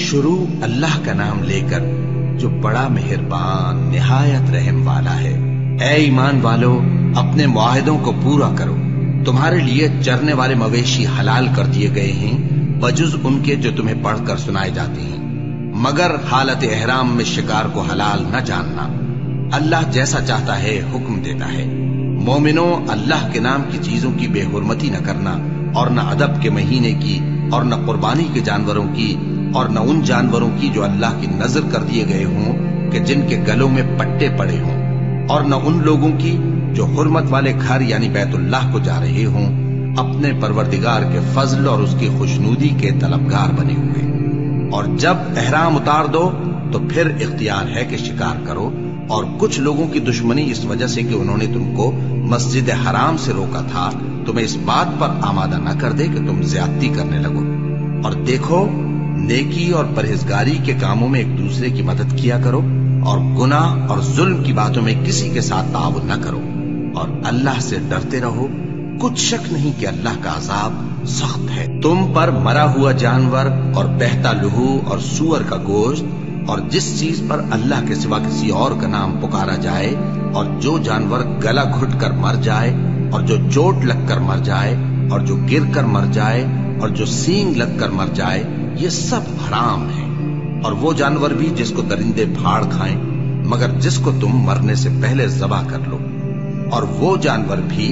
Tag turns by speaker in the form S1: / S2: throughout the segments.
S1: शुरू अल्लाह का नाम लेकर जो बड़ा मेहरबान निहायत रहम वाला है। ऐ ईमान वालो, अपने मुआहिदों को पूरा करो। तुम्हारे लिए चरने वाले मवेशी हलाल कर दिए गए हैं बजुज उनके जो तुम्हें पढ़कर सुनाए जाते हैं, मगर हालत एहराम में शिकार को हलाल न जानना। अल्लाह जैसा चाहता है हुक्म देता है। मोमिनो, अल्लाह के नाम की चीजों की बेहुरमती न करना, और न अदब के महीने की, और न कुर्बानी के जानवरों की, और न उन जानवरों की जो अल्लाह की नजर कर दिए गए हों कि जिनके गलों में पट्टे पड़े हों, और न उन लोगों की जो हुर्मत वाले घर यानी बैतुल्लाह को जा रहे हों, अपने परवरदिगार के फजल और उसकी खुशनूदी के तलबगार बने हुए। और जब एहराम उतार दो तो फिर इख्तियार है कि शिकार करो। और कुछ लोगों की दुश्मनी इस वजह से कि उन्होंने तुमको मस्जिद हराम से रोका था, तुम्हें इस बात पर आमादा न कर दे कि तुम ज्यादती करने लगो। और देखो, नेकी और परहेजगारी के कामों में एक दूसरे की मदद किया करो, और गुनाह और जुल्म की बातों में किसी के साथ ताउन न करो, और अल्लाह से डरते रहो। कुछ शक नहीं कि अल्लाह का अजाब सख्त है। तुम पर मरा हुआ जानवर और बहता लहू और सूअर का गोश्त और जिस चीज पर अल्लाह के सिवा किसी और का नाम पुकारा जाए, और जो जानवर गला घुटकर मर जाए, और जो चोट लगकर मर जाए, और जो गिरकर मर जाए, और जो सींग लगकर मर जाए, ये सब हराम है। और वो जानवर भी जिसको दरिंदे फाड़ खाएं, मगर जिसको तुम मरने से पहले ज़बह कर लो। और वो जानवर भी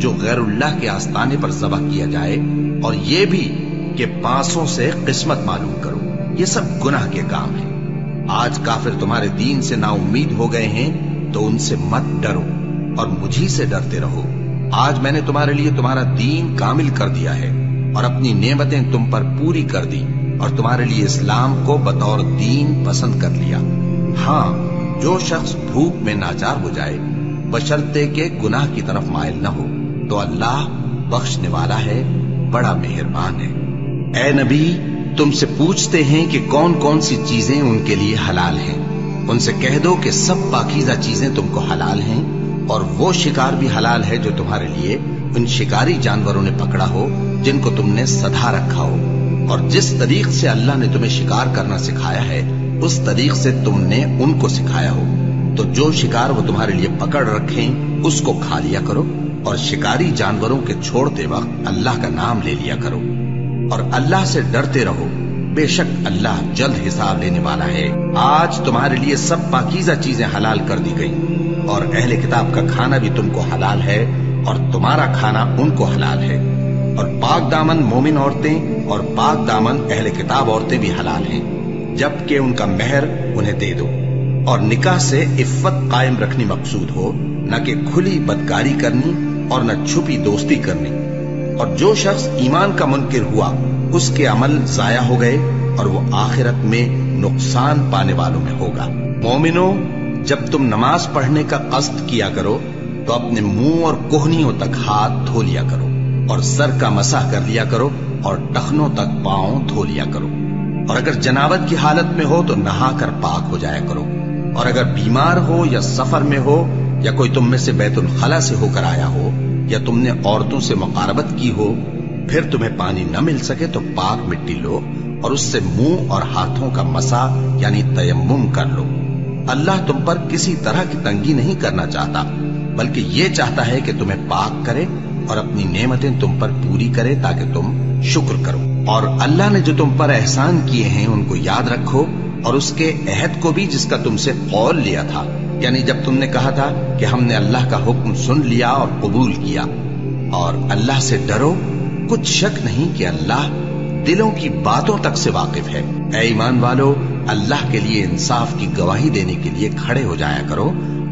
S1: जो गैरुल्लाह के आस्ताने पर ज़बह किया जाए, और ये भी कि पांसों से किस्मत मालूम करो। ये सब गुनाह के काम है। आज काफिर तुम्हारे दीन से नाउम्मीद हो गए हैं, तो उनसे मत डरो और मुझी से डरते रहो। आज मैंने तुम्हारे लिए तुम्हारा दीन कामिल कर दिया है, और अपनी नेमतें तुम पर पूरी कर दी, और तुम्हारे लिए इस्लाम को बतौर दीन पसंद कर लिया। हाँ, जो शख्स भूख में नाचार हो जाए बशर्ते के गुनाह की तरफ माइल न हो, तो अल्लाह बख्शने वाला है, बड़ा मेहरबान है। ऐ नबी, तुमसे पूछते हैं कि कौन कौन सी चीजें उनके लिए हलाल हैं। उनसे कह दो कि सब पाकीज़ा चीजें तुमको हलाल हैं, और वो शिकार भी हलाल है जो तुम्हारे लिए उन शिकारी जानवरों ने पकड़ा हो जिनको तुमने सधा रखा हो। और जिस तरीक से अल्लाह ने तुम्हें शिकार करना सिखाया है, उस तरीक से तुमने उनको सिखाया हो। तो जो शिकार वो तुम्हारे लिए पकड़ रखें उसको खा लिया करो, और शिकारी जानवरों के छोड़ते वक्त अल्लाह का नाम ले लिया करो, और अल्लाह से डरते रहो। बेशक अल्लाह जल्द हिसाब लेने वाला है। आज तुम्हारे लिए सब पाकीज़ा चीजें हलाल कर दी गई, और अहले किताब का खाना भी तुमको हलाल है, और तुम्हारा खाना उनको हलाल है। और पाक दामन मोमिन औरतें और पाक दामन अहले किताब औरतें भी हलाल हैं, जबकि उनका मेहर उन्हें दे दो। और निकाह से इफ्फत कायम रखनी मकसूद हो, न कि खुली बदकारी करनी और न छुपी दोस्ती करनी। और जो शख्स ईमान का मुनकिर हुआ उसके अमल जाया हो गए, और वो आखिरत में नुकसान पाने वालों में होगा। मोमिनो, जब तुम नमाज पढ़ने का कस्द किया करो तो अपने मुंह और कोहनियों तक हाथ धो लिया करो, और सर का मसाह कर लिया करो, और टखनों तक पांव धो लिया करो। और अगर जनाबत की हालत में हो तो नहाकर पाक हो जाया करो। और अगर बीमार हो या सफर में हो, या कोई तुम में से बैतुल खला से होकर आया हो, या तुमने औरतों से मुकारबत की हो, फिर तुम्हें पानी न मिल सके तो पाक मिट्टी लो और उससे मुंह और हाथों का मसा यानी तयम्मुम कर लो। अल्लाह तुम पर किसी तरह की तंगी नहीं करना चाहता, बल्कि ये चाहता है कि तुम्हें पाक करे और अपनी नेमतें तुम पर पूरी करे ताकि तुम शुक्र करो। और अल्लाह ने जो तुम पर एहसान किए हैं उनको याद रखो, और उसके अहद को भी जिसका तुमसे कौल लिया था, यानी जब तुमने कहा था कि हमने अल्लाह का हुक्म सुन लिया और कबूल किया। और अल्लाह से डरो, कुछ शक नहीं कि अल्लाह दिलों की बातों तक से वाकिफ है। ऐ ईमान वालो, अल्लाह के लिए इंसाफ की गवाही देने के लिए खड़े हो जाया करो,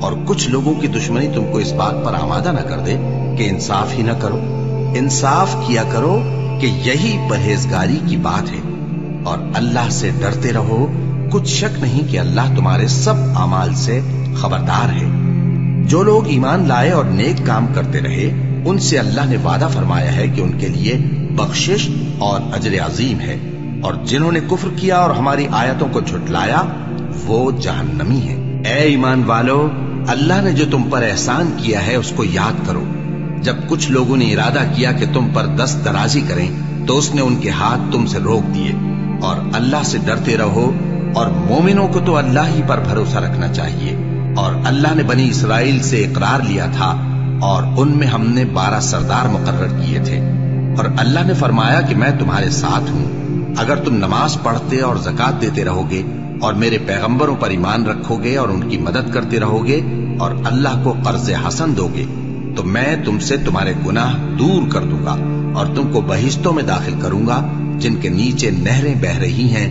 S1: और कुछ लोगों की दुश्मनी तुमको इस बात पर आमादा न कर दे कि इंसाफ ही न करो। इंसाफ किया करो कि यही परहेजगारी की बात है, और अल्लाह से डरते रहो। कुछ शक नहीं कि अल्लाह तुम्हारे सब अमाल से खबरदार है। जो लोग ईमान लाए और नेक काम करते रहे, उनसे अल्लाह ने वादा फरमाया है कि उनके लिए बख्शिश और अजर अजीम है। और जिन्होंने कुफ्र किया और हमारी आयतों को झुटलाया, वो जहन्नमी है। ऐ ईमान वालो, अल्लाह ने जो तुम पर एहसान किया है उसको याद करो। जब कुछ लोगों ने इरादा किया कि तुम पर दस्त दराजी करें, तो उसने उनके हाथ तुमसे रोक दिए, और अल्लाह से डरते रहो, और मोमिनों को तो अल्लाह ही पर भरोसा रखना चाहिए। और अल्लाह ने बनी इसराइल से इकरार लिया था और उनमें हमने 12 सरदार मुकर्रर किए थे। और अल्लाह ने फरमाया कि मैं तुम्हारे साथ हूं, अगर तुम नमाज पढ़ते और ज़कात देते रहोगे और मेरे पैगंबरों पर ईमान रखोगे और उनकी मदद करते रहोगे और अल्लाह को कर्ज हसन दोगे, तो मैं तुमसे तुम्हारे गुनाह दूर कर दूंगा और तुमको बहिश्तों में दाखिल करूंगा जिनके नीचे नहरें बह रही हैं।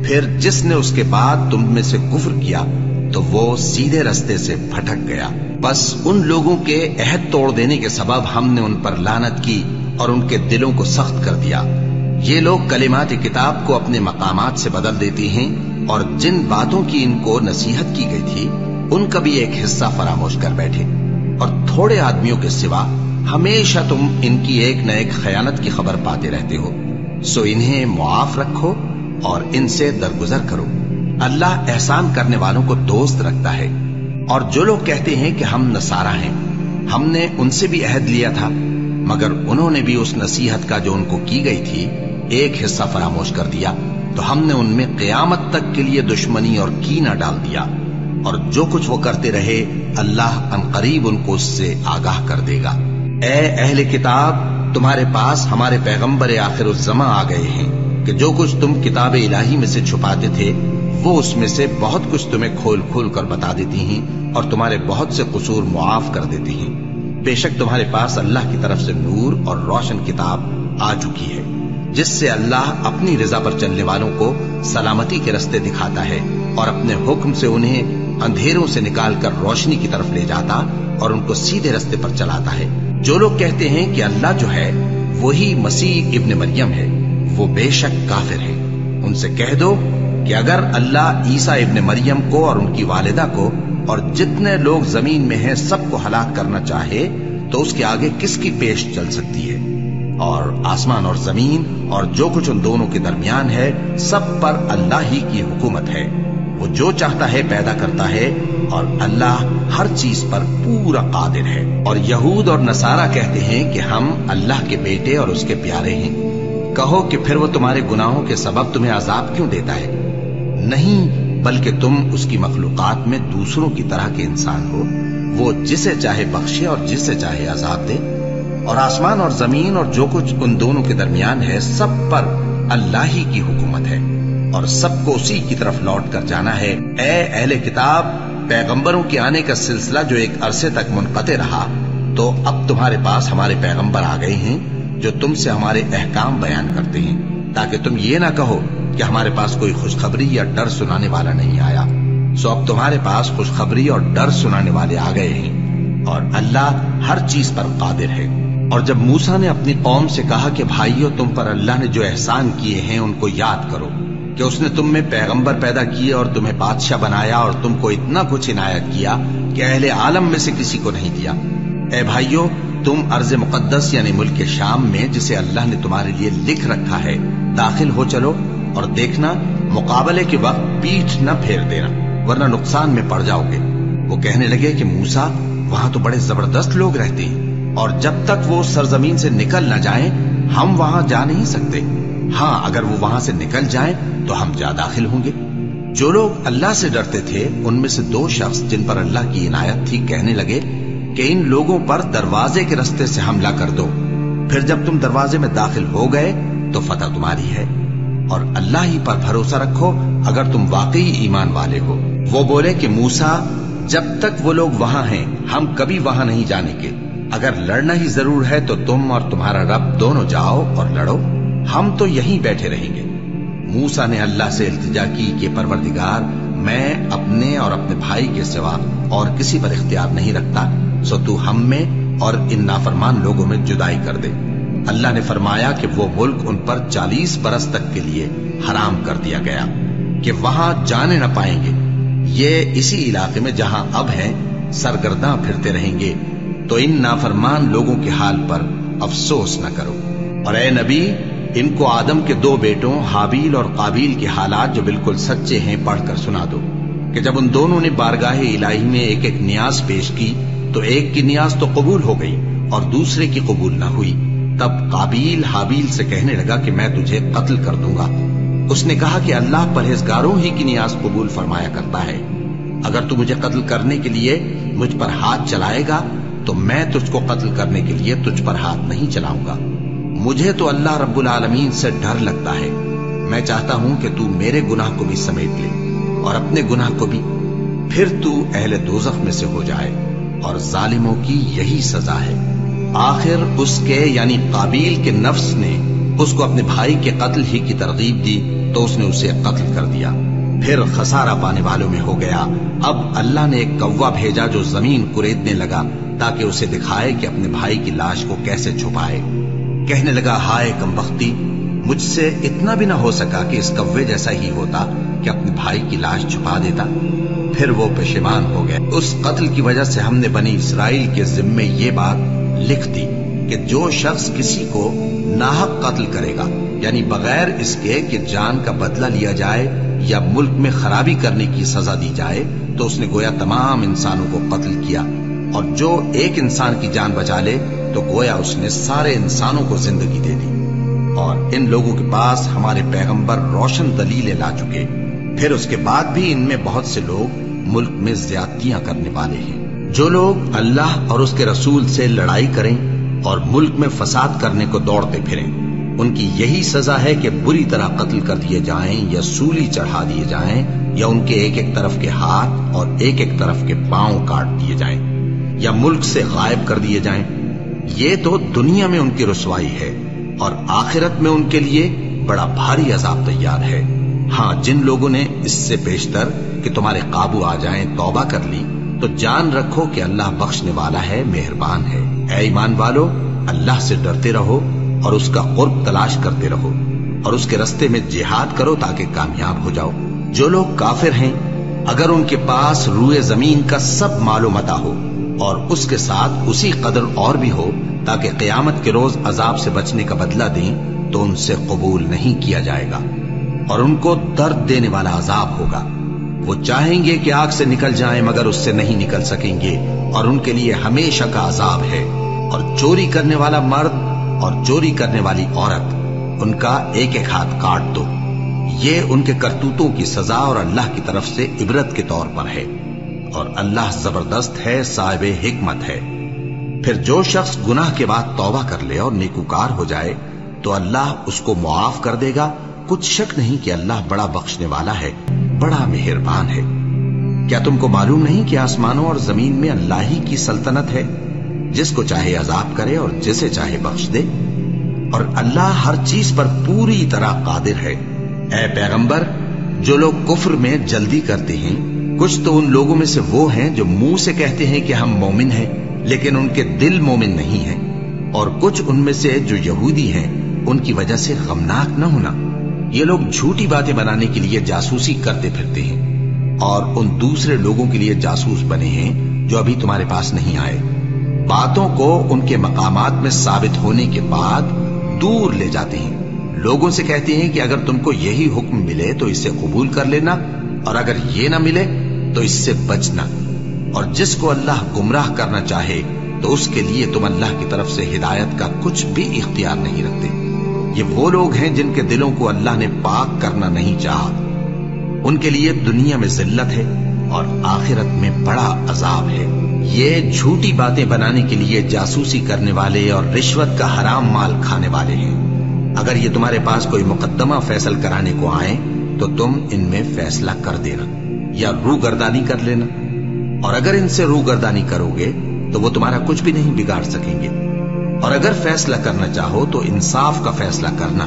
S1: फिर जिसने उसके बाद तुम में से कुफ्र किया तो वो सीधे रास्ते से भटक गया। बस उन लोगों के अहद तोड़ देने के सबब हमने उन पर लानत की और उनके दिलों को सख्त कर दिया। ये लोग कलिमात किताब को अपने मकामात से बदल देती हैं और जिन बातों की इनको नसीहत की गई थी उनका भी एक हिस्सा फरामोश कर बैठे। और थोड़े आदमियों के सिवा हमेशा तुम इनकी एक न एक खयानत की खबर पाते रहते हो। सो इन्हें मुआफ रखो और इनसे दरगुजर करो। अल्लाह एहसान करने वालों को दोस्त रखता है। और जो लोग कहते हैं कि हम नसारा हैं, हमने उनसे भी अहद लिया था, मगर उन्होंने भी उस नसीहत का जो उनको की गई थी एक हिस्सा फरामोश कर दिया, तो हमने उनमें क़यामत तक के लिए दुश्मनी और कीना डाल दिया। और जो कुछ वो करते रहे अल्लाह अनकरीब उनको उससे आगाह कर देगा। ए अहले किताब, तुम्हारे पास हमारे पैगंबर आखिरुज़्ज़मा आ गए हैं कि जो कुछ तुम किताब इलाही में से छुपाते थे वो उसमें से बहुत कुछ तुम्हें खोल खोल कर बता देती हैं और तुम्हारे बहुत से कसूर मुआफ कर देती हैं। बेशक तुम्हारे पास अल्लाह की तरफ से नूर और रोशन किताब आ चुकी है, जिससे अल्लाह अपनी रजा पर चलने वालों को सलामती के रास्ते दिखाता है और अपने हुक्म से उन्हें अंधेरों से निकालकर रोशनी की तरफ ले जाता और उनको सीधे रास्ते पर चलाता है। जो लोग कहते हैं कि अल्लाह जो है वही मसीह इब्न मरियम है, वो बेशक काफिर है। उनसे कह दो कि अगर अल्लाह ईसा इब्न मरियम को और उनकी वालिदा को और जितने लोग जमीन में हैं सबको हलाक करना चाहे तो उसके आगे किसकी पेश चल सकती है। और आसमान और जमीन और जो कुछ उन दोनों के दरमियान है सब पर अल्लाह ही की हुकूमत है। वो जो चाहता है पैदा करता है और अल्लाह हर चीज पर पूरा कादिर है। और यहूद और नसारा कहते हैं कि हम अल्लाह के बेटे और उसके प्यारे हैं। कहो कि फिर वो तुम्हारे गुनाहों के सबब तुम्हें अजाब क्यों देता है? नहीं, बल्कि तुम उसकी मखलूकात में दूसरों की तरह के इंसान हो। वो जिसे चाहे बख्शे और जिसे चाहे अजाब दे। और आसमान और जमीन और जो कुछ उन दोनों के दरमियान है सब पर अल्लाह ही की हुकूमत है और सबको उसी की तरफ लौट कर जाना है। ए अहले किताब, पैगंबरों के आने का सिलसिला जो एक अरसे तक मुनक़ते रहा, तो अब तुम्हारे पास हमारे पैगंबर आ गए हैं जो तुमसे हमारे अहकाम बयान करते हैं, ताकि तुम ये ना कहो कि हमारे पास कोई खुशखबरी या डर सुनाने वाला नहीं आया। सो अब तुम्हारे पास खुशखबरी और डर सुनाने वाले आ गए हैं और अल्लाह हर चीज पर कादिर है। और जब मूसा ने अपनी कौम से कहा कि भाइयों, तुम पर अल्लाह ने जो एहसान किए हैं उनको याद करो कि उसने तुम में पैगंबर पैदा किए और तुम्हें बादशाह बनाया और तुमको इतना कुछ इनायत किया कि अहले आलम में से किसी को नहीं दिया। ए भाइयों, तुम अर्ज मुकद्दस यानी मुल्क शाम में, जिसे अल्लाह ने तुम्हारे लिए लिख रखा है, दाखिल हो चलो और देखना मुकाबले के वक्त पीठ न फेर देना, वरना नुकसान में पड़ जाओगे। वो कहने लगे कि मूसा, वहां तो बड़े जबरदस्त लोग रहते हैं और जब तक वो सरजमीन से निकल न जाएं हम वहां जा नहीं सकते। हाँ, अगर वो वहां से निकल जाएं तो हम जा दाखिल होंगे। जो लोग अल्लाह से डरते थे उनमें से 2 शख्स जिन पर अल्लाह की इनायत थी कहने लगे कि इन लोगों पर दरवाजे के रास्ते से हमला कर दो, फिर जब तुम दरवाजे में दाखिल हो गए तो फतह तुम्हारी है और अल्लाह ही पर भरोसा रखो अगर तुम वाकई ईमान वाले हो। वो बोले कि मूसा, जब तक वो लोग वहां हैं हम कभी वहां नहीं जाने के। अगर लड़ना ही जरूर है तो तुम और तुम्हारा रब दोनों जाओ और लड़ो, हम तो यहीं बैठे रहेंगे। मूसा ने अल्लाह से इल्तिजा की कि परवरदिगार, मैं अपने और अपने भाई के सिवा और किसी पर इख्तियार नहीं रखता, सो तू हम में और इन नाफरमान लोगों में जुदाई कर दे। अल्लाह ने फरमाया कि वो मुल्क उन पर 40 बरस तक के लिए हराम कर दिया गया कि वहां जाने न पाएंगे। ये इसी इलाके में जहां अब हैं सरगर्दां फिरते रहेंगे, तो इन नाफरमान लोगों के हाल पर अफसोस न करो। और ए नबी, इनको आदम के 2 बेटों हाबील और काबील के हालात जो बिल्कुल सच्चे हैं पढ़कर सुना दो कि जब उन दोनों ने बारगाहे इलाही में एक एक नियाज पेश की तो एक की नियाज तो कबूल हो गई और दूसरे की कबूल न हुई। तब काबील हाबील से कहने लगा कि मैं तुझे कत्ल कर दूंगा। उसने कहा कि अल्लाह परहेजगारों ही की नियाज कबूल फरमाया करता है। अगर तू मुझे कत्ल करने के लिए मुझ पर हाथ चलाएगा तो मैं तुझको कत्ल करने के लिए तुझ पर हाथ नहीं चलाऊंगा। मुझे तो अल्लाह रब्बुल आलमीन से डर लगता है। मैं चाहता हूं कि तू मेरे गुनाह को भी समेट ले और अपने गुनाह को भी, फिर तू अहले दोज़ख में से हो जाए, और जालिमों की यही सजा है। आखिर उसके यानी काबील के नफ्स ने उसको अपने भाई के कत्ल ही की तरगीब दी तो उसने उसे कत्ल कर दिया। फिर खसारा पाने वालों में हो गया। अब अल्लाह ने एक कौवा भेजा जो जमीन कुरेदने लगा ताकि उसे दिखाए कि अपने भाई की लाश को कैसे छुपाए। कहने लगा, हाय कमबख्ती, मुझसे इतना भी ना हो सका कि इस कौवे जैसा ही होता कि अपने भाई की लाश छुपा देता। फिर वो पेशेमान हो गए। उस कत्ल की वजह से हमने बनी इसराइल के जिम्मे ये बात लिख दी कि जो शख्स किसी को नाहक कत्ल करेगा, यानी बगैर इसके कि जान का बदला लिया जाए या मुल्क में खराबी करने की सजा दी जाए, तो उसने गोया तमाम इंसानों को कत्ल किया। और जो एक इंसान की जान बचा ले तो गोया उसने सारे इंसानों को जिंदगी दे दी। और इन लोगों के पास हमारे पैगंबर रोशन दलीलें ला चुके। फिर उसके बाद भी इनमें बहुत से लोग मुल्क में ज्यादतियां करने वाले हैं। जो लोग अल्लाह और उसके रसूल से लड़ाई करें और मुल्क में फसाद करने को दौड़ते फिरें, उनकी यही सजा है कि बुरी तरह कत्ल कर दिए जाएं या सूली चढ़ा दिए जाएं, या उनके एक एक तरफ के हाथ और एक एक तरफ के पांव काट दिए जाएं, या मुल्क से गायब कर दिए जाएं। ये तो दुनिया में उनकी रुसवाई है और आखिरत में उनके लिए बड़ा भारी अजाब तैयार है। हाँ, जिन लोगों ने इससे पेशतर कि तुम्हारे काबू आ जाएं तौबा कर ली, तो जान रखो कि अल्लाह बख्शने वाला है, मेहरबान है। ऐ ईमान वालो, अल्लाह से डरते रहो और उसका कुर्ब तलाश करते रहो और उसके रास्ते में जिहाद करो ताकि कामयाब हो जाओ। जो लोग काफिर हैं, अगर उनके पास रूए जमीन का सब मालो मता हो और उसके साथ उसी कदर और भी हो ताकि क़यामत के रोज अजाब से बचने का बदला दें, तो उनसे कबूल नहीं किया जाएगा और उनको दर्द देने वाला अजाब होगा। वो चाहेंगे कि आग से निकल जाएं मगर उससे नहीं निकल सकेंगे और उनके लिए हमेशा का अजाब है। और चोरी करने वाला मर्द और चोरी करने वाली औरत, उनका एक एक हाथ काट दो। ये उनके करतूतों की सजा और अल्लाह की तरफ से इबरत के तौर पर है, और अल्लाह जबरदस्त है, साहिबे हिकमत है। फिर जो शख्स गुनाह के बाद तौबा कर ले और नेकूकार हो जाए तो अल्लाह उसको मुआफ कर देगा। कुछ शक नहीं कि अल्लाह बड़ा बख्शने वाला है, बड़ा मेहरबान है। क्या तुमको मालूम नहीं कि आसमानों और जमीन में अल्लाह ही की सल्तनत है, जिसको चाहे अजाब करे और जिसे चाहे बख्श दे, और अल्लाह हर चीज पर पूरी तरह कादिर है। ऐ पैगंबर, जो लोग कुफ्र में जल्दी करते हैं, कुछ तो उन लोगों में से वो हैं जो मुंह से कहते हैं कि हम मोमिन हैं, लेकिन उनके दिल मोमिन नहीं हैं, और कुछ उनमें से जो यहूदी हैं, उनकी वजह से गमनाक न होना। ये लोग झूठी बातें बनाने के लिए जासूसी करते फिरते हैं और उन दूसरे लोगों के लिए जासूस बने हैं जो अभी तुम्हारे पास नहीं आए। बातों को उनके मकामात में साबित होने के बाद दूर ले जाते हैं। लोगों से कहते हैं कि अगर तुमको यही हुक्म मिले तो इसे कबूल कर लेना, और अगर ये ना मिले तो इससे बचना। और जिसको अल्लाह गुमराह करना चाहे तो उसके लिए तुम अल्लाह की तरफ से हिदायत का कुछ भी इख्तियार नहीं रखते। ये वो लोग हैं जिनके दिलों को अल्लाह ने पाक करना नहीं चाहा। उनके लिए दुनिया में जिल्लत है और आखिरत में बड़ा अजाब है। ये झूठी बातें बनाने के लिए जासूसी करने वाले और रिश्वत का हराम माल खाने वाले हैं। अगर ये तुम्हारे पास कोई मुकद्दमा फैसल कराने को आए तो तुम इनमें फैसला कर देना या रूगर्दानी कर लेना, और अगर इनसे रूगर्दानी करोगे तो वो तुम्हारा कुछ भी नहीं बिगाड़ सकेंगे। और अगर फैसला करना चाहो तो इंसाफ का फैसला करना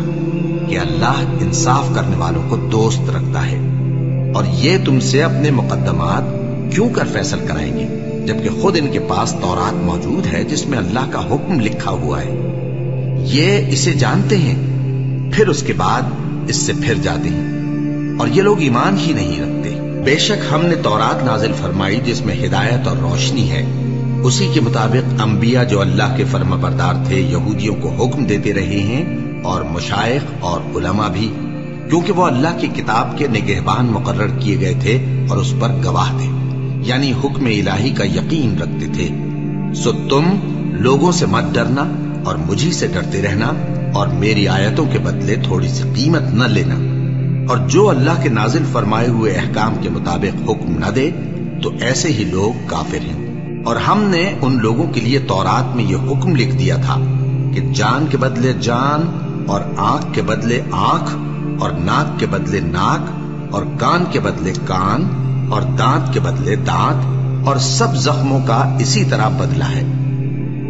S1: कि अल्लाह इंसाफ करने वालों को दोस्त रखता है। और ये तुमसे अपने मुकद्दमात क्यों कर फैसल कराएंगे जबकि खुद इनके पास तौरात मौजूद है जिसमें अल्लाह का हुक्म लिखा हुआ है। ये इसे जानते हैं, फिर उसके बाद इससे फिर जाते हैं, और ये लोग ईमान ही नहीं रखते। बेशक हमने तौरात नाजिल फरमाई जिसमें हिदायत और रोशनी है। उसी के मुताबिक अंबिया जो अल्लाह के फर्माबरदार थे यहूदियों को हुक्म देते रहे हैं, और मुशाइख और उलमा भी, क्योंकि वो अल्लाह की किताब के निगहबान मुकर्रर किए गए थे और उस पर गवाह थे, यानी हुक्म इलाही का यकीन रखते थे। सो तुम लोगों से मत डरना और मुझी से डरते रहना, और मेरी आयतों के बदले थोड़ी सी कीमत न लेना। اور جو اللہ کے نازل فرمائے ہوئے احکام کے مطابق حکم نہ دے تو ایسے ہی لوگ کافر ہیں۔ اور ہم نے ان لوگوں کے لیے تورات میں یہ حکم لکھ دیا تھا کہ جان کے بدلے جان، اور آنکھ کے بدلے آنکھ، اور ناک کے بدلے ناک، اور کان کے بدلے کان، اور دانت کے بدلے دانت، اور سب زخموں کا اسی طرح بدلہ ہے۔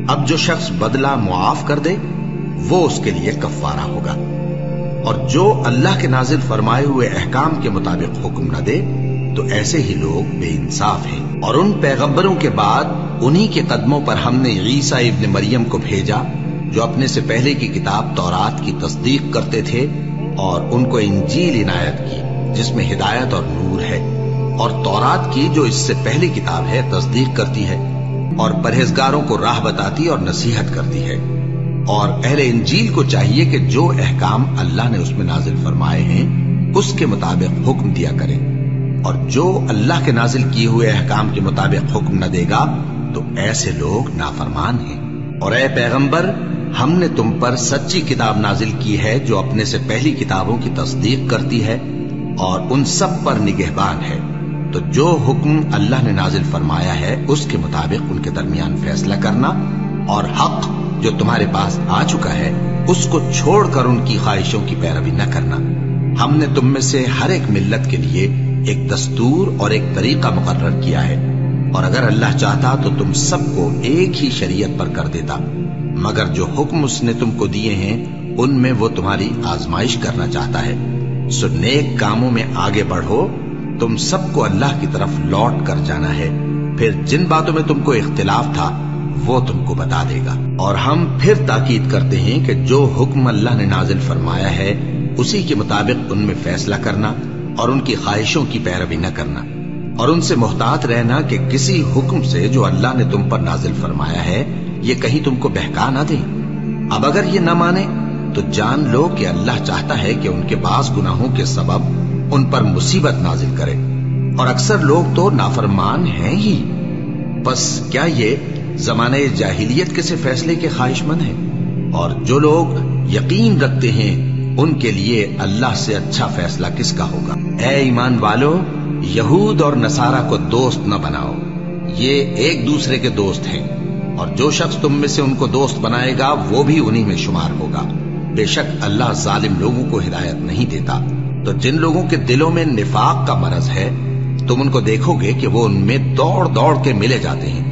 S1: اب جو شخص بدلہ معاف کر دے وہ اس کے لیے کفارہ ہوگا، اور جو اللہ کے نازل فرمائے ہوئے احکام کے مطابق حکم نہ دے تو ایسے ہی لوگ بے انصاف ہیں۔ اور ان پیغمبروں کے بعد انہی کے قدموں پر ہم نے عیسیٰ ابن مریم کو بھیجا جو اپنے سے پہلے کی کتاب تورات کی تصدیق کرتے تھے، اور ان کو انجیل عنایت کی جس میں ہدایت اور نور ہے، اور تورات کی جو اس سے پہلی کتاب ہے تصدیق کرتی ہے، اور پرہیزگاروں کو راہ بتاتی اور نصیحت کرتی ہے۔ اور اہل انجیل کو چاہیے کہ جو احکام اللہ نے اس میں نازل فرمائے ہیں اس کے مطابق حکم دیا کریں، اور جو اللہ کے نازل کیے ہوئے احکام کے مطابق حکم نہ دے گا تو ایسے لوگ نافرمان ہیں۔ اور اے پیغمبر، ہم نے تم پر سچی کتاب نازل کی ہے جو اپنے سے پہلی کتابوں کی تصدیق کرتی ہے اور ان سب پر نگہبان ہے، تو جو حکم اللہ نے نازل فرمایا ہے اس کے مطابق ان کے درمیان فیصلہ کرنا، اور حق جو تمہارے پاس آ چکا ہے اس کو چھوڑ کر ان کی خواہشوں کی پیروی نہ کرنا۔ ہم نے تم میں سے ہر ایک ملت کے لیے ایک دستور اور ایک طریقہ مقرر کیا ہے، اور اگر اللہ چاہتا تو تم سب کو ایک ہی شریعت پر کر دیتا، مگر جو حکم اس نے تم کو دیے ہیں ان میں وہ تمہاری آزمائش کرنا چاہتا ہے۔ سو نیک کاموں میں آگے بڑھو، تم سب کو اللہ کی طرف لوٹ کر جانا ہے، پھر جن باتوں میں تم کو اختلاف تھا وہ تم کو بتا دے گا۔ اور ہم پھر تاکید کرتے ہیں کہ جو حکم اللہ نے نازل فرمایا ہے اسی کے مطابق ان میں فیصلہ کرنا اور ان کی خواہشوں کی پیروی نہ کرنا، اور ان سے محتاط رہنا کہ کسی حکم سے جو اللہ نے تم پر نازل فرمایا ہے یہ کہیں تم کو بہکا نہ دیں۔ اب اگر یہ نہ مانے تو جان لو کہ اللہ چاہتا ہے کہ ان کے بعض گناہوں کے سبب ان پر مصیبت نازل کرے، اور اکثر لوگ تو نافرمان ہیں ہی۔ بس کیا یہ زمانہ جاہلیت کے سے فیصلے کے خواہش مند ہیں؟ اور جو لوگ یقین رکھتے ہیں ان کے لیے اللہ سے اچھا فیصلہ کس کا ہوگا۔ اے ایمان والو، یہود اور نصارہ کو دوست نہ بناؤ، یہ ایک دوسرے کے دوست ہیں، اور جو شخص تم میں سے ان کو دوست بنائے گا وہ بھی انہی میں شمار ہوگا۔ بے شک اللہ ظالم لوگوں کو ہدایت نہیں دیتا۔ تو جن لوگوں کے دلوں میں نفاق کا مرض ہے تم ان کو دیکھو گے کہ وہ ان میں دوڑ دوڑ کے ملے جاتے ہیں،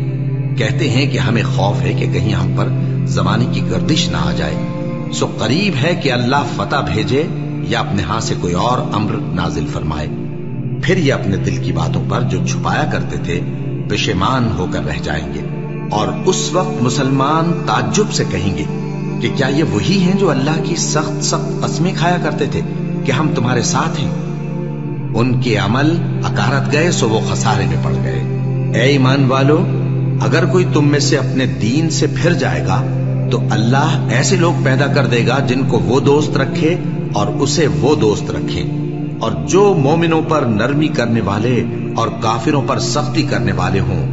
S1: کہتے ہیں کہ ہمیں خوف ہے کہ کہیں ہم پر زمانے کی گردش نہ آ جائے۔ سو قریب ہے کہ اللہ فتح بھیجے یا اپنے ہاں سے کوئی اور امر نازل فرمائے، پھر یہ اپنے دل کی باتوں پر جو چھپایا کرتے تھے پشیمان ہو کر رہ جائیں گے۔ اور اس وقت مسلمان تعجب سے کہیں گے کہ کیا یہ وہی ہیں جو اللہ کی سخت سخت قسمیں کھایا کرتے تھے کہ ہم تمہارے ساتھ ہیں؟ ان کے عمل اکارت گئے سو وہ خسارے میں پڑ گئے۔ اے ایمان والو، اگر کوئی تم میں سے اپنے دین سے پھر جائے گا تو اللہ ایسے لوگ پیدا کر دے گا جن کو وہ دوست رکھے اور اسے وہ دوست رکھے، اور جو مومنوں پر نرمی کرنے والے اور کافروں پر سختی کرنے والے ہوں،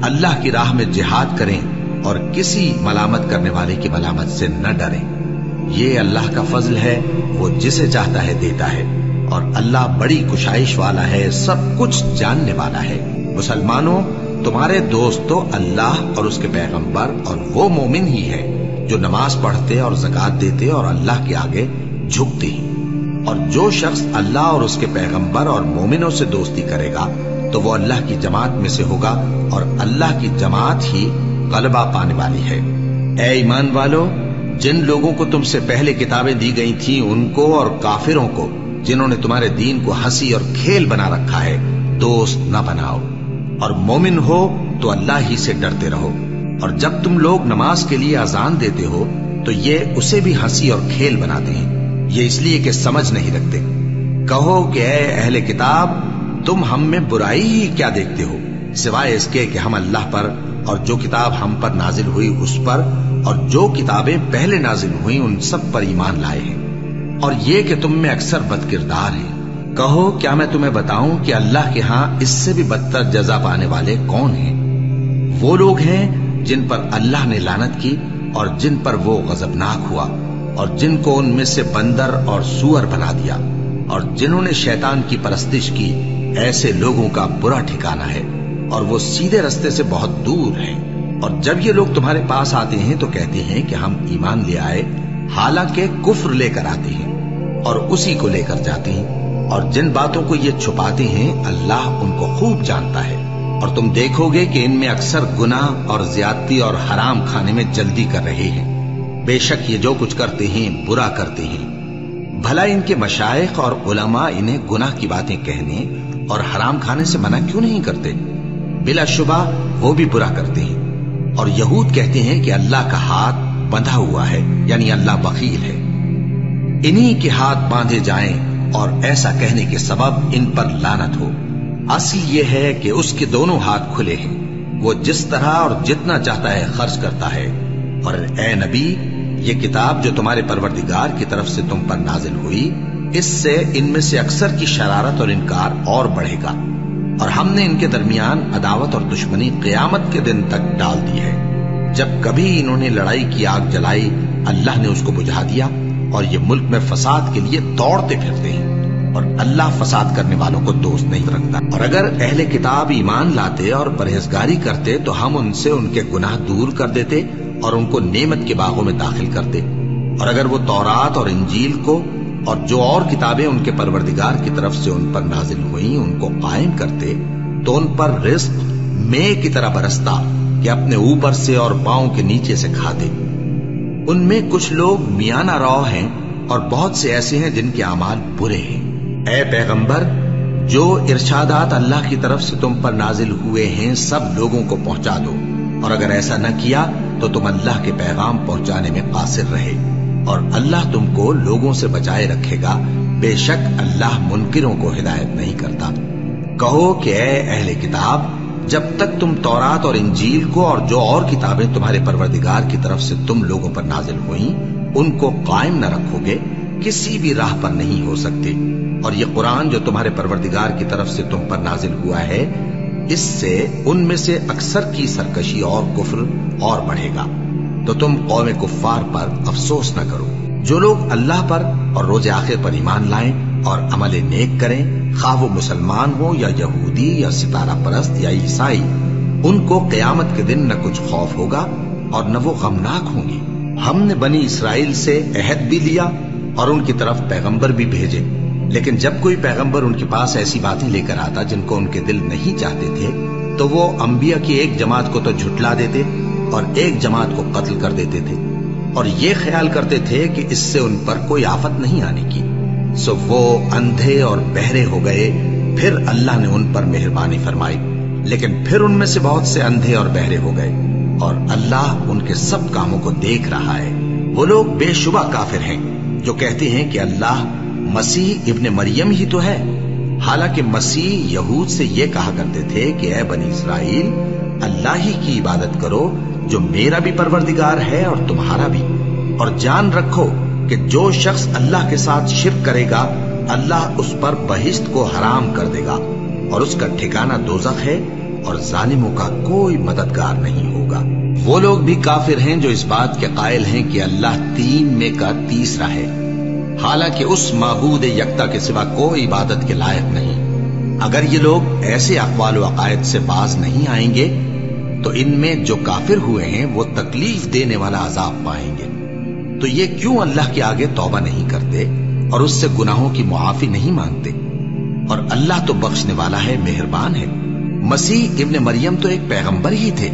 S1: اللہ کی راہ میں جہاد کریں اور کسی ملامت کرنے والے کی ملامت سے نہ ڈریں۔ یہ اللہ کا فضل ہے، وہ جسے چاہتا ہے دیتا ہے، اور اللہ بڑی کشائش والا ہے، سب کچھ جاننے والا ہے۔ مسلمانوں، تمہارے دوست تو اللہ اور اس کے پیغمبر اور وہ مومن ہی ہے جو نماز پڑھتے اور زکوٰۃ دیتے اور اللہ کے آگے جھکتے ہیں۔ اور جو شخص اللہ اور اس کے پیغمبر اور مومنوں سے دوستی کرے گا تو وہ اللہ کی جماعت میں سے ہوگا، اور اللہ کی جماعت ہی غلبہ پانے والی ہے۔ اے ایمان والو، جن لوگوں کو تم سے پہلے کتابیں دی گئی تھیں ان کو اور کافروں کو جنہوں نے تمہارے دین کو ہنسی اور کھیل بنا رکھا ہے دوست نہ بناؤ، اور مومن ہو تو اللہ ہی سے ڈرتے رہو۔ اور جب تم لوگ نماز کے لیے اذان دیتے ہو تو یہ اسے بھی ہنسی اور کھیل بناتے ہیں، یہ اس لیے کہ سمجھ نہیں رکھتے۔ کہو کہ اے اہل کتاب، تم ہم میں برائی ہی کیا دیکھتے ہو، سوائے اس کے کہ ہم اللہ پر اور جو کتاب ہم پر نازل ہوئی اس پر اور جو کتابیں پہلے نازل ہوئیں ان سب پر ایمان لائے ہیں، اور یہ کہ تم میں اکثر بد کردار ہیں۔ کہو کیا میں تمہیں بتاؤں کہ اللہ کے ہاں اس سے بھی بدتر جزا پانے والے کون ہیں؟ وہ لوگ ہیں جن پر اللہ نے لعنت کی اور جن پر وہ غضبناک ہوا، اور جن کو ان میں سے بندر اور سور بنا دیا، اور जिन्होंने शैतान की परस्तिश की, ऐसे लोगों का बुरा ठिकाना है और वो सीधे रास्ते से बहुत दूर हैं। और जब ये लोग तुम्हारे पास आते हैं तो कहते हैं कि हम ईमान ले आए, हालांकि कुफ्र लेकर आते हैं और उसी को लेकर जाते हैं। और जिन बातों को ये छुपाते हैं अल्लाह उनको खूब जानता है। और तुम देखोगे कि इनमें अक्सर गुनाह और ज्यादती और हराम खाने में जल्दी कर रहे हैं। बेशक ये जो कुछ करते हैं बुरा करते हैं। भला इनके मशाइख और उलमा इन्हें गुनाह की बातें कहने और हराम खाने से मना क्यों नहीं करते? बिलाशुबा वो भी बुरा करते हैं। और यहूद कहते हैं कि अल्लाह का हाथ बंधा हुआ है, यानी अल्लाह बखील है। इन्हीं के हाथ बांधे जाएं और ऐसा कहने के सबब इन पर लानत हो। असल ये है कि उसके दोनों हाथ खुले हैं, वो जिस तरह और जितना चाहता है खर्च करता है। और ए नबी, ये किताब जो तुम्हारे परवरदिगार की तरफ से तुम पर नाजिल हुई, इससे इनमें से अक्सर की शरारत और इनकार और बढ़ेगा। और हमने इनके दरमियान अदावत और दुश्मनी क़यामत के दिन तक डाल दी है। जब कभी इन्होंने लड़ाई की आग जलाई, अल्लाह ने उसको बुझा दिया और ये मुल्क में फसाद के लिए दौड़ते फिरते हैं। और अल्लाह फसाद करने वालों को दोस्त नहीं रखता। और अगर अहले किताब ईमान लाते और परहेजगारी करते तो हम उनसे उनके गुनाह दूर कर देते और उनको नेमत के बागों में दाखिल करते। और अगर वो तौरात और इंजील को और जो और किताबें उनके परवरदिगार की तरफ से उन पर नाजिल हुई उनको कायम करते तो उन पर रिज्क मेघ की तरह बरसता कि अपने ऊपर से और पांव के नीचे से खाते। उनमें कुछ लोग मियाना रौ हैं और बहुत से ऐसे हैं जिनके अमाल बुरे हैं। ऐ पैगंबर, जो इरशादात अल्लाह की तरफ से तुम पर नाजिल हुए हैं सब लोगों को पहुंचा दो। और अगर ऐसा न किया तो तुम अल्लाह के पैगाम पहुंचाने में कासिर रहे। और अल्लाह तुमको लोगों से बचाए रखेगा। बेशक अल्लाह मुनकिरों को हिदायत नहीं करता। कहो कि ऐ अहले किताब, जब तक तुम तौरात और इंजील को और जो और किताबें तुम्हारे परवरदिगार की तरफ से तुम लोगों पर नाजिल हुई उनको कायम न रखोगे, किसी भी राह पर नहीं हो सकते। और ये कुरान जो तुम्हारे परवरदिगार की तरफ से तुम पर नाजिल हुआ है, इससे उनमें से अक्सर की सरकशी और कुफ्र और बढ़ेगा। तो तुम कौम कुफ्फार पर अफसोस न करो। जो लोग अल्लाह पर और रोज़े आखिर पर ईमान लाएं और अमल नेक करें, खा वो मुसलमान हो या यहूदी या सितारा परस्त या ईसाई, उनको क़यामत के दिन न कुछ खौफ होगा और न वो गमनाक होंगे। हमने बनी इसराइल से अहद भी लिया और उनकी तरफ पैगंबर भी भेजे, लेकिन जब कोई पैगंबर उनके पास ऐसी बातें लेकर आता जिनको उनके दिल नहीं चाहते थे तो वो अंबिया की एक जमात को तो झुटला देते और एक जमात को कत्ल कर देते थे। और ये ख्याल करते थे कि इससे उन पर कोई आफत नहीं आने की। सो वो अंधे और बहरे हो गए। फिर अल्लाह ने उन पर मेहरबानी फरमाई, लेकिन फिर उनमें से बहुत से अंधे और बहरे हो गए और अल्लाह उनके सब कामों को देख रहा है। वो लोग बेशुबा काफिर हैं जो कहते हैं कि अल्लाह मसीह इब्ने मरियम ही तो है। हालांकि मसीह यहूद से ये कहा करते थे कि ऐ बनी इसराइल, अल्लाह ही की इबादत करो जो मेरा भी परवरदिगार है और तुम्हारा भी। और जान रखो कि जो शख्स अल्लाह के साथ शिर्क करेगा अल्लाह उस पर बहिश्त को हराम कर देगा और उसका ठिकाना दोज़ख है और जालिमों का कोई मददगार नहीं होगा। वो लोग भी काफिर हैं जो इस बात के कायल हैं कि अल्लाह तीन में का तीसरा है, हालांकि उस माबूद यकता के सिवा कोई इबादत के लायक नहीं। अगर ये लोग ऐसे अक़वाल व अक़ायद से बाज नहीं आएंगे तो इनमें जो काफिर हुए हैं वो तकलीफ देने वाला अजाब पाएंगे। तो ये क्यों अल्लाह के आगे तौबा नहीं करते और उससे गुनाहों की मुआफी नहीं मांगते? और अल्लाह तो बख्शने वाला है, मेहरबान है। मसीह इब्ने मरियम तो एक पैगंबर ही थे।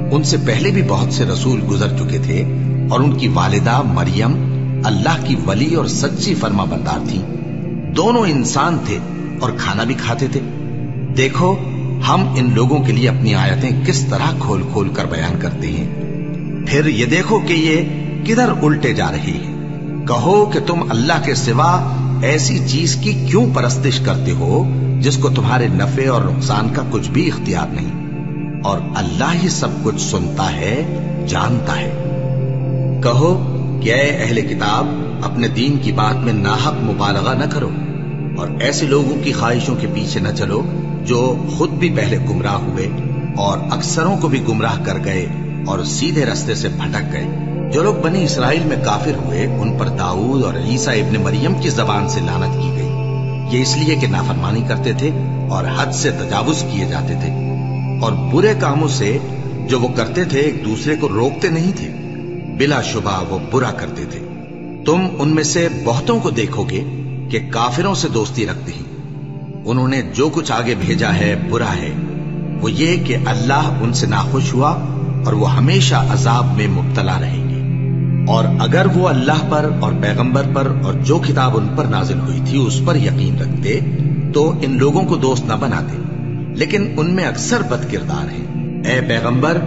S1: उनसे पहले भी बहुत से रसूल गुजर चुके थे और उनकी वालिदा मरियम अल्लाह की वली और सच्ची फरमाबरदार थी। दोनों इंसान थे और खाना भी खाते थे। देखो, हम इन लोगों के लिए अपनी आयतें किस तरह खोल खोल कर बयान करते हैं। फिर ये देखो कि ये किधर उल्टे जा रही है। कहो कि तुम अल्लाह के सिवा ऐसी चीज की क्यों परस्तिश करते हो जिसको तुम्हारे नफे और नुकसान का कुछ भी इख्तियार नहीं, और अल्लाह ही सब कुछ सुनता है, जानता है। कहो कि ऐ अहले किताब, अपने दीन की बात में नाहक मुबालगा न करो और ऐसे लोगों की ख्वाहिशों के पीछे न चलो जो खुद भी पहले गुमराह हुए और अक्सरों को भी गुमराह कर गए और सीधे रास्ते से भटक गए। जो लोग बनी इसराइल में काफिर हुए उन पर दाऊद और ईसा इब्ने मरियम की जबान से लानत की गई। ये इसलिए कि नाफरमानी करते थे और हद से तजावुज किए जाते थे, और बुरे कामों से जो वो करते थे एक दूसरे को रोकते नहीं थे। बिला शुबा वो बुरा करते थे। तुम उनमें से बहुतों को देखोगे कि काफिरों से दोस्ती रखते हैं। उन्होंने जो कुछ आगे भेजा है बुरा है, वो ये कि अल्लाह उनसे नाखुश हुआ और वो हमेशा अजाब में मुब्तला रहेंगे। और अगर वो अल्लाह पर और पैगंबर पर और जो किताब उन पर नाजिल हुई थी उस पर यकीन रखते तो इन लोगों को दोस्त न बनाते, लेकिन उनमें अक्सर बदकिरदार हैं। ए पैगंबर,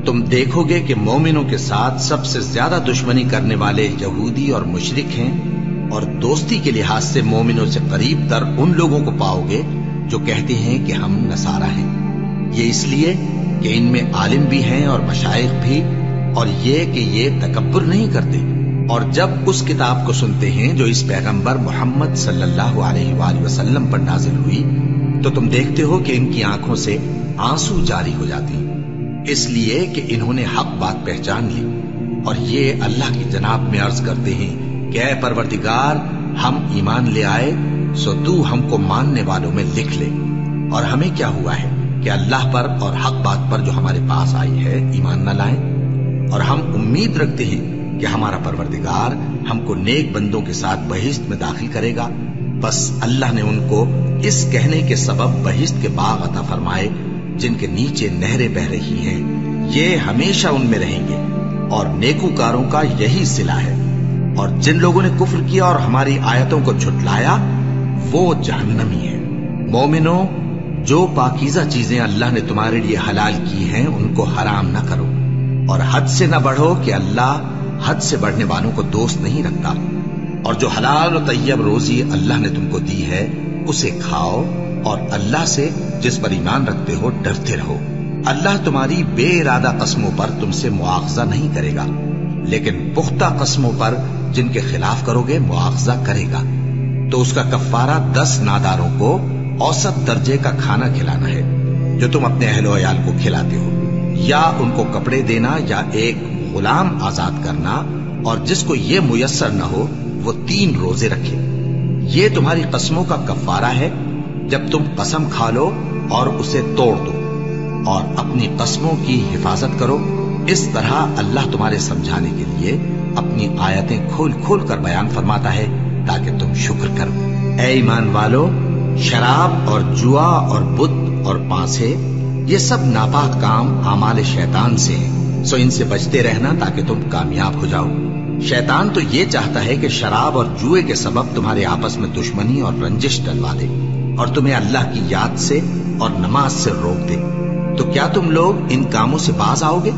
S1: तुम देखोगे कि मोमिनों के साथ सबसे ज्यादा दुश्मनी करने वाले यहूदी और मुशरिक हैं, और दोस्ती के लिहाज से मोमिनों से करीब तर उन लोगों को पाओगे जो कहते हैं कि हम नसारा हैं। ये इसलिए कि इनमें आलिम भी हैं और मशाइख भी, और ये कि ये तकब्बुर नहीं करते। और जब उस किताब को सुनते हैं जो इस पैगंबर मोहम्मद सल्लल्लाहु अलैहि वसल्लम पर नाजिल हुई, तो तुम देखते हो कि इनकी आंखों से आंसू जारी हो जाती हैं, इसलिए कि इन्होंने हक बात पहचान ली। और ये अल्लाह की जनाब में अर्ज करते हैं कि ऐ परवरदिगार, हम ईमान ले आए, सो तू हमको मानने वालों में लिख ले। और हमें क्या हुआ है कि अल्लाह पर और हक बात पर जो हमारे पास आई है ईमान न लाएं। और हम उम्मीद रखते हैं कि हमारा परवरदिगार हमको नेक बंदों के साथ बहिश्त में दाखिल करेगा। बस अल्लाह ने उनको इस कहने के सबब बहिश्त के बाग अता फरमाए जिनके नीचे नहरें बह रही हैं, ये हमेशा उनमें रहेंगे, और नेकूकारों का यही सिला है। और जिन लोगों ने कुफ्र किया और हमारी आयतों को झुटलाया वो जहन्नमी है। मोमिनो, जो पाकीज़ा चीजें अल्लाह ने तुम्हारे लिए हलाल की हैं उनको हराम न करो, और हद से न बढ़ो कि अल्लाह हद से बढ़ने वालों को दोस्त नहीं रखता। और जो हलाल और तैयब रोजी अल्लाह ने तुमको दी है उसे खाओ, और अल्लाह से जिस पर ईमान रखते हो डरते रहो। अल्लाह तुम्हारी बेइरादा कस्मों पर तुमसे मुआवजा नहीं करेगा, लेकिन पुख्ता कस्मों पर जिनके खिलाफ करोगे मुआवजा करेगा। तो उसका कफ्फारा 10 नादारों को औसत दर्जे का खाना खिलाना है जो तुम अपने अहलो अयाल को खिलाते हो, या उनको कपड़े देना, या एक गुलाम आजाद करना, और जिसको ये मुयस्सर न हो वो 3 रोजे रखे। ये तुम्हारी कस्मों का कफ्फारा है जब तुम कसम खा लो और उसे तोड़ दो, और अपनी कस्मों की हिफाजत करो। इस तरह अल्लाह तुम्हारे समझाने के लिए अपनी आयतें खोल खोल कर बयान फरमाता है ताकि तुम शुक्र करो। ए ईमान वालो, शराब और जुआ और बुत और पांसे, ये सब नापाक काम आमाल शैतान से हैं, सो इनसे बचते रहना ताकि तुम कामयाब हो जाओ। शैतान तो ये चाहता है कि शराब और जुए के सबब तुम्हारे आपस में दुश्मनी और रंजिश डलवा दे, और तुम्हें अल्लाह की याद से और नमाज से रोक दे। तो क्या तुम लोग इन कामों से बाज आओगे?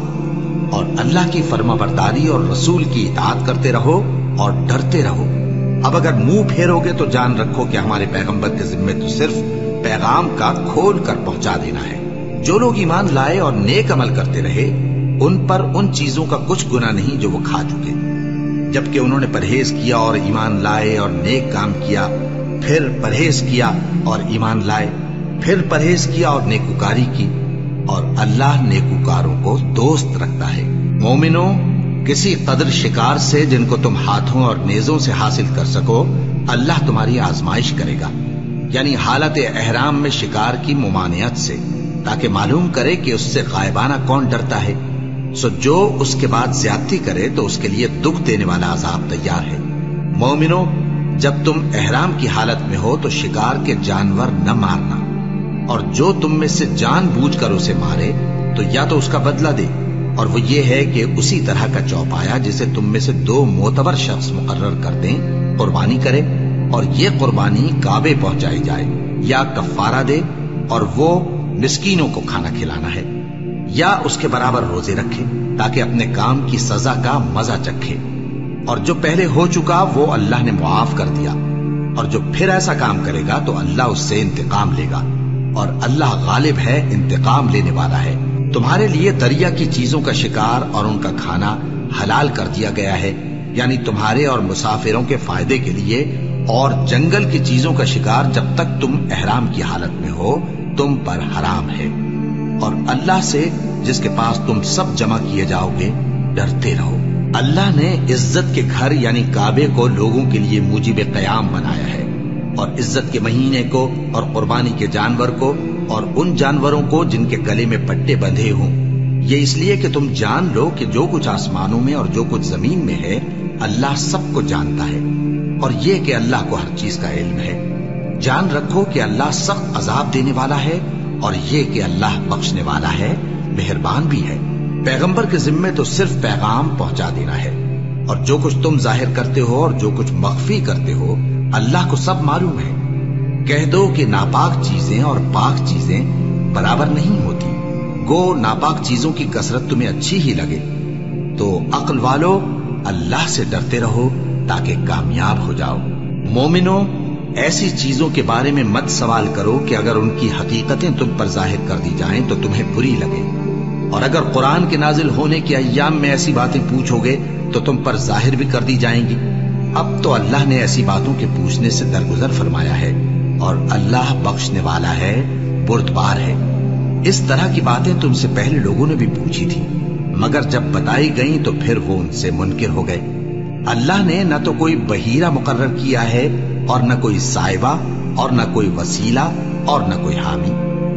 S1: और अल्लाह की फर्माबरदारी और रसूल की इताअत करते रहो और डरते रहो। अब अगर मुंह फेरोगे तो जान रखो कि हमारे पैगंबर के जिम्मे तो सिर्फ पैगाम का खोल कर पहुंचा देना है। जो लोग ईमान लाए और नेक अमल करते रहे उन पर उन चीजों का कुछ गुनाह नहीं जो वो खा चुके, जबकि उन्होंने परहेज किया और ईमान लाए और नेक काम किया, फिर परहेज किया और ईमान लाए, फिर परहेज किया और नेकूकारी की, और अल्लाह नेकूकारों को दोस्त रखता है। मोमिनो, किसी कदर शिकार से जिनको तुम हाथों और नेजों से हासिल कर सको अल्लाह तुम्हारी आजमाइश करेगा, यानी हालत एहराम में शिकार की मुमानियत से, ताकि मालूम करे कि उससे गायबाना कौन डरता है। सो जो उसके बाद ज्यादती करे तो उसके लिए दुख देने वाला अजाब तैयार है। मोमिनो, जब तुम एहराम की हालत में हो तो शिकार के जानवर न मारना, और जो तुम में से जानबूझकर उसे मारे तो या तो उसका बदला दे, और वो ये है कि उसी तरह का चौपाया जिसे तुम में से 2 मोतबर शख्स मुकर्रर कर दें कुर्बानी करे, और ये कुर्बानी काबे पहुंचाई जाए, या कफ्फारा दे और वो मिस्कीनों को खाना खिलाना है, या उसके बराबर रोजे रखे ताकि अपने काम की सजा का मजा चखे। और जो पहले हो चुका वो अल्लाह ने मुआफ कर दिया, और जो फिर ऐसा काम करेगा तो अल्लाह उससे इंतकाम लेगा, और अल्लाह गालिब है, इंतकाम लेने वाला है। तुम्हारे लिए दरिया की चीजों का शिकार और उनका खाना हलाल कर दिया गया है, यानी तुम्हारे और मुसाफिरों के फायदे के लिए, और जंगल की चीजों का शिकार जब तक तुम एहराम की हालत में हो तुम पर हराम है। और अल्लाह से जिसके पास तुम सब जमा किए जाओगे डरते रहो। अल्लाह ने इज्जत के घर यानी काबे को लोगों के लिए मुजीब क़याम बनाया है, اور عزت کے مہینے کو اور قربانی کے جانور کو اور ان جانوروں کو جن کے گلے میں پٹے بندھے ہوں، یہ اس لیے کہ تم جان لو کہ جو کچھ آسمانوں میں اور جو کچھ زمین میں ہے اللہ سب کو جانتا ہے، اور یہ کہ اللہ کو ہر چیز کا علم ہے۔ جان رکھو کہ اللہ سخت عذاب دینے والا ہے، اور یہ کہ اللہ بخشنے والا ہے، مہربان بھی ہے۔ پیغمبر کے ذمے تو صرف پیغام پہنچا دینا ہے، اور جو کچھ تم ظاہر کرتے ہو اور جو کچھ مخفی کرتے ہو اللہ کو سب معلوم ہے۔ کہہ دو کہ ناپاک چیزیں اور پاک چیزیں برابر نہیں ہوتی، گو ناپاک چیزوں کی کثرت تمہیں اچھی ہی لگے، تو عقل والو اللہ سے ڈرتے رہو تاکہ کامیاب ہو جاؤ۔ مومنو، ایسی چیزوں کے بارے میں مت سوال کرو کہ اگر ان کی حقیقتیں تم پر ظاہر کر دی جائیں تو تمہیں بری لگے، اور اگر قرآن کے نازل ہونے کے ایام میں ایسی باتیں پوچھو گے تو تم پر ظاہر بھی کر دی جائیں گی۔ اب تو اللہ نے ایسی باتوں کے پوچھنے سے درگزر فرمایا ہے، اور اللہ بخشنے والا ہے، بردبار ہے۔ اس طرح کی باتیں تم سے پہلے لوگوں نے بھی پوچھی تھی، مگر جب بتائی گئیں تو پھر وہ ان سے منکر ہو گئے۔ اللہ نے نہ تو کوئی بحیرہ مقرر کیا ہے اور نہ کوئی سائبہ اور نہ کوئی وسیلہ اور نہ کوئی حامی،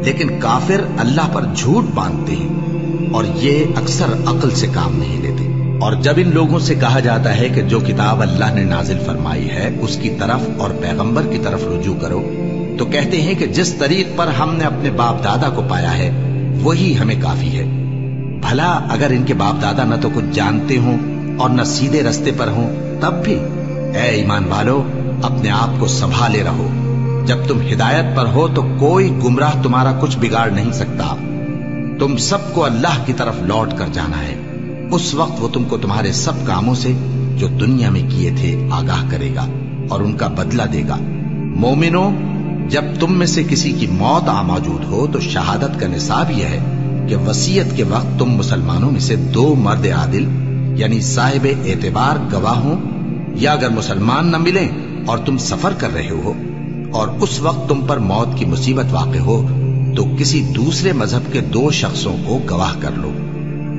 S1: لیکن کافر اللہ پر جھوٹ باندھتے ہیں اور یہ اکثر عقل سے کام نہیں لیتے۔ اور جب ان لوگوں سے کہا جاتا ہے کہ جو کتاب اللہ نے نازل فرمائی ہے اس کی طرف اور پیغمبر کی طرف رجوع کرو، تو کہتے ہیں کہ جس طریق پر ہم نے اپنے باپ دادا کو پایا ہے وہی ہمیں کافی ہے۔ بھلا اگر ان کے باپ دادا نہ تو کچھ جانتے ہوں اور نہ سیدھے رستے پر ہوں تب بھی، اے ایمان والو اپنے آپ کو سنبھالے رہو، جب تم ہدایت پر ہو تو کوئی گمراہ تمہارا کچھ بگاڑ نہیں سکتا۔ تم سب کو اللہ کی طرف لوٹ کر جانا ہے، اس وقت وہ تم کو تمہارے سب کاموں سے جو دنیا میں کیے تھے آگاہ کرے گا اور ان کا بدلہ دے گا۔ مومنو، جب تم میں سے کسی کی موت آ موجود ہو تو شہادت کا نصاب یہ ہے کہ وصیت کے وقت تم مسلمانوں میں سے 2 مرد عادل یعنی صاحب اعتبار گواہ ہوں، یا اگر مسلمان نہ ملیں اور تم سفر کر رہے ہو اور اس وقت تم پر موت کی مصیبت واقع ہو تو کسی دوسرے مذہب کے 2 شخصوں کو گواہ کر لو۔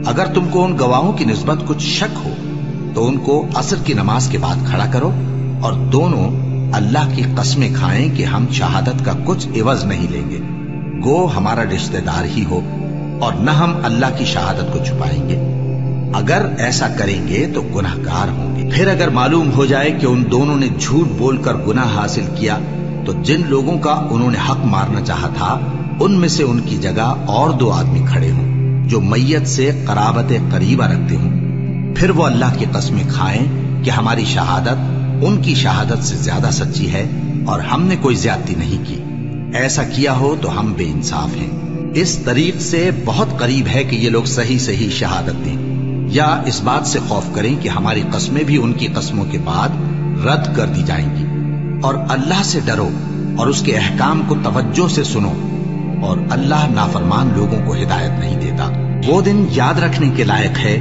S1: اگر تم کو ان گواہوں کی نسبت کچھ شک ہو تو ان کو عصر کی نماز کے بعد کھڑا کرو، اور دونوں اللہ کی قسمیں کھائیں کہ ہم شہادت کا کچھ عوض نہیں لیں گے، گو ہمارا رشتہ دار ہی ہو، اور نہ ہم اللہ کی شہادت کو چھپائیں گے۔ اگر ایسا کریں گے تو گناہ گار ہوں گے۔ پھر اگر معلوم ہو جائے کہ ان دونوں نے جھوٹ بول کر گناہ حاصل کیا تو جن لوگوں کا انہوں نے حق مارنا چاہا تھا ان میں سے ان کی جگہ اور 2 آدمی کھڑے ہوں جو میت سے قرابت قریبہ رکھتے ہوں، پھر وہ اللہ کی قسمیں کھائیں کہ ہماری شہادت ان کی شہادت سے زیادہ سچی ہے اور ہم نے کوئی زیادتی نہیں کی۔ ایسا کیا ہو تو ہم بے انصاف ہیں۔ اس طریق سے بہت قریب ہے کہ یہ لوگ صحیح شہادت دیں، یا اس بات سے خوف کریں کہ ہماری قسمیں بھی ان کی قسموں کے بعد رد کر دی جائیں گی۔ اور اللہ سے ڈرو اور اس کے احکام کو توجہ سے سنو، اور اللہ نافرمان لوگوں کو ہدایت نہیں دیتا۔ وہ دن یاد رکھنے کے لائق ہے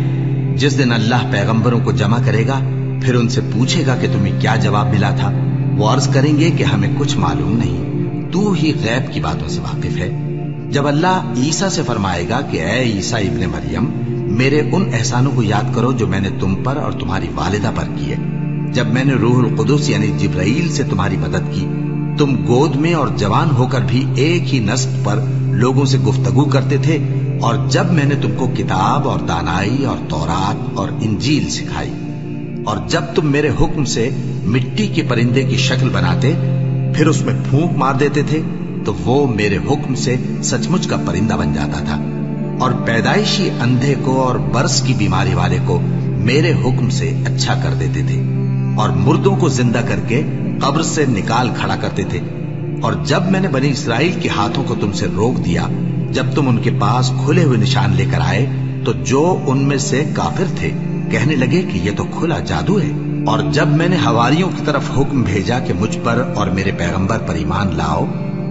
S1: جس دن اللہ پیغمبروں کو جمع کرے گا، پھر ان سے پوچھے گا کہ تمہیں کیا جواب ملا تھا۔ وہ عرض کریں گے کہ ہمیں کچھ معلوم نہیں، تو ہی غیب کی باتوں سے واقف ہے۔ جب اللہ عیسیٰ سے فرمائے گا کہ اے عیسیٰ ابن مریم، میرے ان احسانوں کو یاد کرو جو میں نے تم پر اور تمہاری والدہ پر کیے، جب میں نے روح القدس یعنی جبرائیل سے تمہاری مدد کی، تم گود میں اور جوان ہو کر بھی ایک ہی نسق پر لوگوں سے گفتگو کرتے تھے، اور جب میں نے تم کو کتاب اور دانائی اور تورات اور انجیل سکھائی، اور جب تم میرے حکم سے مٹی کے پرندے کی شکل بناتے پھر اس میں پھونک مار دیتے تھے تو وہ میرے حکم سے سچ مچ کا پرندہ بن جاتا تھا، اور پیدائشی اندھے کو اور برس کی بیماری والے کو میرے حکم سے اچھا کر دیتے تھے، اور مردوں کو زندہ کر کے قبر سے نکال کھڑا کرتے تھے۔ اور جب میں نے بنی اسرائیل کے ہاتھوں کو تم سے روک دیا جب تم ان کے پاس کھلے ہوئے نشان لے کر آئے، تو جو ان میں سے کافر تھے کہنے لگے کہ یہ تو کھلا جادو ہے۔ اور جب میں نے حواریوں کی طرف حکم بھیجا کہ مجھ پر اور میرے پیغمبر پر ایمان لاؤ،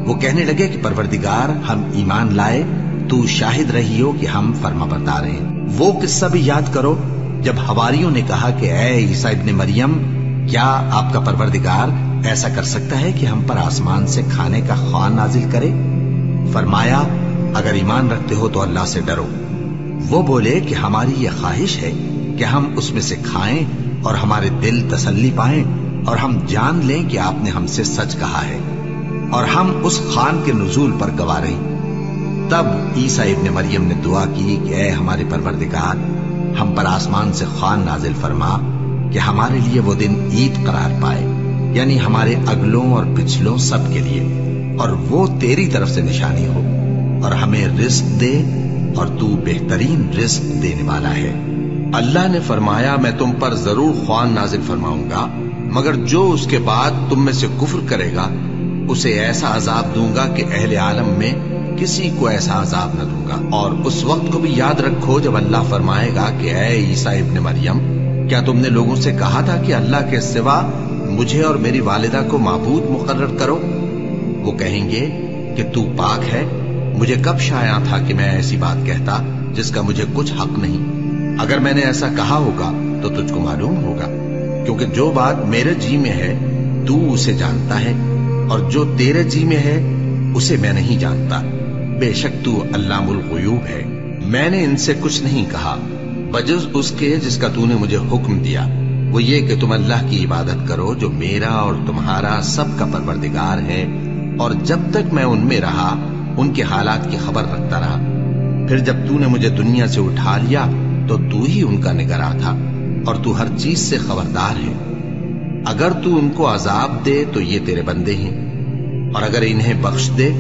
S1: وہ کہنے لگے کہ پروردگار ہم ایمان لائے، تو شاہد رہی ہو کہ ہم فرما بردار ہیں۔ وہ قصہ بھی یاد کرو جب حواریوں نے کہا کہ اے عیسیٰ ابن مریم، کیا آپ کا پروردگار ایسا کر سکتا ہے کہ ہم پر آسمان سے کھانے کا خوان نازل کرے؟ فرمایا اگر ایمان رکھتے ہو تو اللہ سے ڈرو۔ وہ بولے کہ ہماری یہ خواہش ہے کہ ہم اس میں سے کھائیں اور ہمارے دل تسلی پائیں और हम जान लें कि आपने हमसे सच कहा है और हम उस खान के नुज़ूल पर गवाह रही। तब ईसा इब्न मरियम ने दुआ की कि ऐ हमारे परवरदिगार, हम पर आसमान से खान नाजिल फरमा कि हमारे लिए वो दिन ईद करार पाए, यानी हमारे अगलों और पिछलों सब के लिए, और वो तेरी तरफ से निशानी हो, और हमें रिस्क दे और तू बेहतरीन रिस्क देने वाला है। अल्लाह ने फरमाया, मैं तुम पर जरूर ख्वान नाजिल फरमाऊंगा, मगर जो उसके बाद तुम में से कुफ्र करेगा उसे ऐसा अजाब दूंगा कि अहले आलम में किसी को ऐसा अजाब न दूंगा। और उस वक्त को भी याद रखो जब अल्लाह फरमाएगा कि ऐ ईसा इब्न मरियम, क्या तुमने लोगों से कहा था कि अल्लाह के सिवा मुझे और मेरी वालिदा को माबूद मुकर्रर करो? वो कहेंगे कि तू पाक है, मुझे कब शाया था कि मैं ऐसी बात कहता जिसका मुझे कुछ हक नहीं। अगर मैंने ऐसा कहा होगा तो तुझको मालूम होगा, क्योंकि जो बात मेरे जी में है तू उसे जानता है, और जो तेरे जी में है उसे मैं नहीं जानता। बेशक तू अल्लामुल गुयूब है। मैंने इनसे कुछ नहीं कहा बजुज़ उसके जिसका तूने मुझे हुक्म दिया, वो ये कि तुम अल्लाह की इबादत करो जो मेरा और तुम्हारा सबका परवरदिगार है। और जब तक मैं उनमें रहा उनके हालात की खबर रखता रहा। फिर जब तूने मुझे दुनिया से उठा लिया तो तू ही उनका निगरां था, और तू हर चीज से खबरदार है। अगर तू उनको अजाब दे तो ये तेरे बंदे हैं, और अगर इन्हें बख्श दे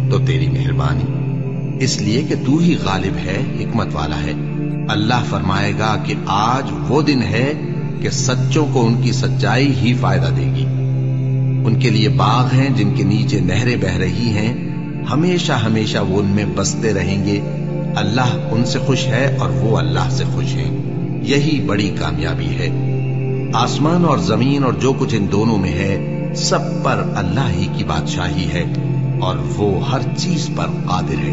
S1: तो तेरी मेहरबानी, इसलिए कि तू ही गालिब है, हिकमत वाला है। अल्लाह फरमाएगा कि आज वो दिन है कि सच्चों को उनकी सच्चाई ही फायदा देगी। उनके लिए बाग हैं जिनके नीचे नहरें बह रही हैं, हमेशा हमेशा वो उनमें बसते रहेंगे। अल्लाह उनसे खुश है और वो अल्लाह से खुश हैं। यही बड़ी कामयाबी है। आसमान और जमीन और जो कुछ इन दोनों में है, सब पर अल्लाह ही की बादशाही है, और वो हर चीज पर कादिर है।